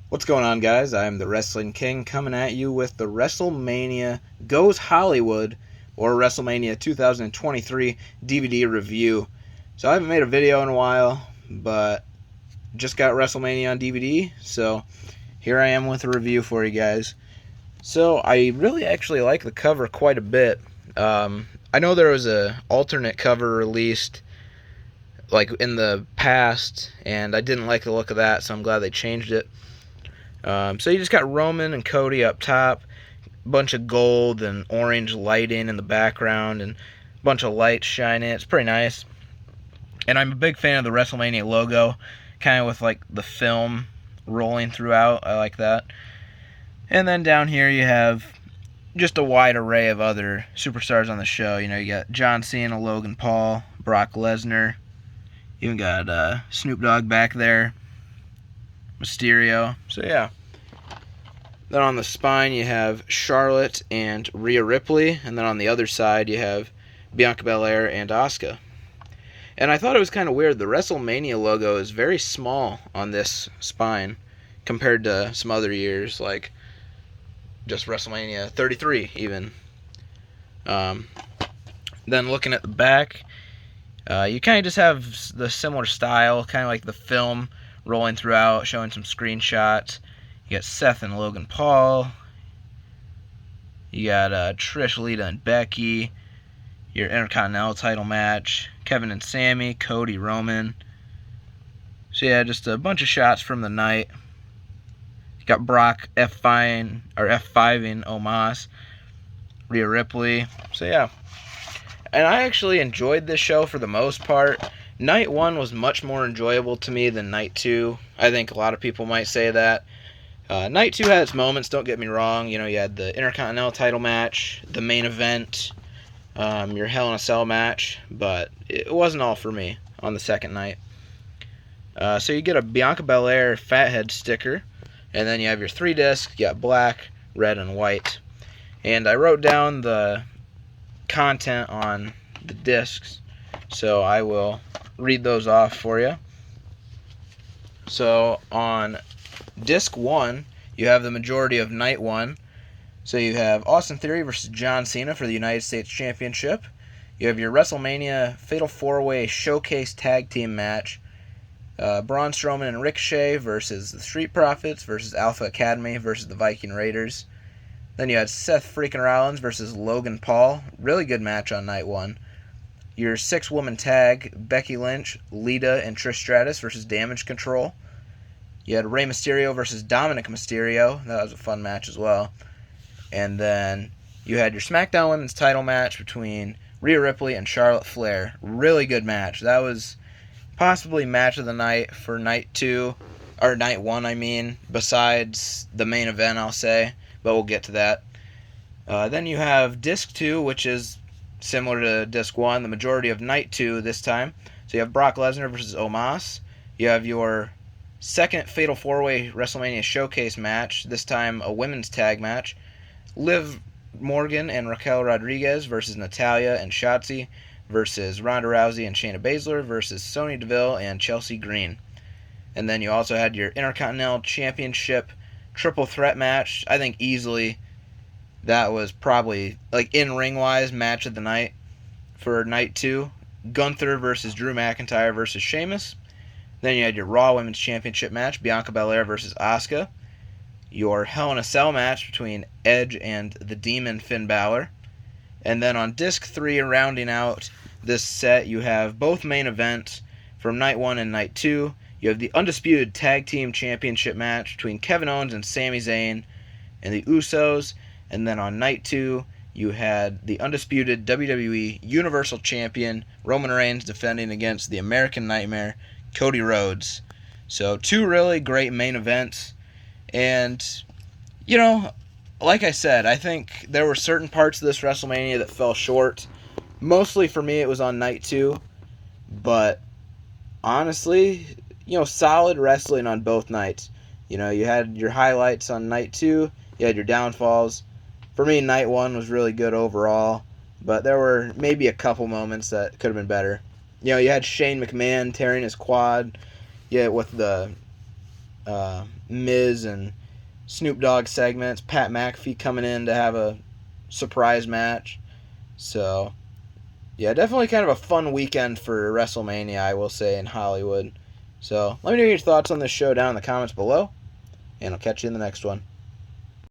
What's going on, guys? I am the Wrestling King coming at you with the WrestleMania Goes Hollywood or WrestleMania 2023 DVD review. So I haven't made a video in a while, but just got WrestleMania on DVD, so here I am with a review for you guys. So I really actually like the cover quite a bit. I know there was a alternate cover released like in the past, and I didn't like the look of that, so I'm glad they changed it. So you just got Roman and Cody up top, a bunch of gold and orange lighting in the background, and a bunch of lights shining. It's pretty nice. And I'm a big fan of the WrestleMania logo, kind of with like the film rolling throughout. I like that. And then down here you have just a wide array of other superstars on the show. You know, you got John Cena, Logan Paul, Brock Lesnar. Even got Snoop Dogg back there, Mysterio. So yeah. Then on the spine you have Charlotte and Rhea Ripley, and then on the other side you have Bianca Belair and Asuka. And I thought it was kind of weird. The WrestleMania logo is very small on this spine compared to some other years, like just WrestleMania 33 even. Then looking at the back, you kind of just have the similar style, kind of like the film rolling throughout, showing some screenshots. You got Seth and Logan Paul. You got Trish, Lita, and Becky. Your Intercontinental title match. Kevin and Sammy. Cody, Roman. So yeah, just a bunch of shots from the night. You got Brock F5ing Omos. Rhea Ripley. So yeah. And I actually enjoyed this show for the most part. Night 1 was much more enjoyable to me than Night 2. I think a lot of people might say that. Night 2 had its moments, don't get me wrong. You know, you had the Intercontinental title match, the main event, your Hell in a Cell match, but it wasn't all for me on the second night. So you get a Bianca Belair Fathead sticker, and then you have your 3 discs. You got black, red, and white. And I wrote down the content on the discs, so I will read those off for you. So on Disc 1, you have the majority of Night 1. So you have Austin Theory versus John Cena for the United States Championship. You have your WrestleMania Fatal 4-Way Showcase Tag Team match. Braun Strowman and Ricochet versus the Street Profits versus Alpha Academy versus the Viking Raiders. Then you had Seth freaking Rollins versus Logan Paul. Really good match on Night 1. Your 6-woman tag, Becky Lynch, Lita, and Trish Stratus versus Damage Control. You had Rey Mysterio versus Dominic Mysterio. That was a fun match as well. And then you had your SmackDown Women's title match between Rhea Ripley and Charlotte Flair. Really good match. That was possibly match of the night for Night 2, or Night 1, I mean, besides the main event, I'll say. But we'll get to that. Then you have Disc 2, which is similar to Disc 1, the majority of Night 2 this time. So you have Brock Lesnar versus Omos. You have your second Fatal 4-Way WrestleMania Showcase match, this time a women's tag match. Liv Morgan and Raquel Rodriguez versus Natalya and Shotzi versus Ronda Rousey and Shayna Baszler versus Sonya Deville and Chelsea Green. And then you also had your Intercontinental Championship triple threat match. I think easily that was probably, like, in-ring-wise, match of the night for Night 2. Gunther versus Drew McIntyre versus Sheamus. Then you had your Raw Women's Championship match, Bianca Belair versus Asuka. Your Hell in a Cell match between Edge and the Demon Finn Balor. And then on Disc 3, rounding out this set, you have both main events from Night 1 and Night 2. You have the Undisputed Tag Team Championship match between Kevin Owens and Sami Zayn and the Usos. And then on Night 2, you had the Undisputed WWE Universal Champion Roman Reigns defending against the American Nightmare Cody Rhodes. So 2 really great main events. And, you know, like I said, I think there were certain parts of this WrestleMania that fell short. Mostly for me it was on Night 2. But honestly, you know, solid wrestling on both nights. You know, you had your highlights on Night 2. You had your downfalls. For me, Night 1 was really good overall. But there were maybe a couple moments that could have been better. You know, you had Shane McMahon tearing his quad, with the Miz and Snoop Dogg segments. Pat McAfee coming in to have a surprise match. So, yeah, definitely kind of a fun weekend for WrestleMania, I will say, in Hollywood. So, let me know your thoughts on this show down in the comments below, and I'll catch you in the next one.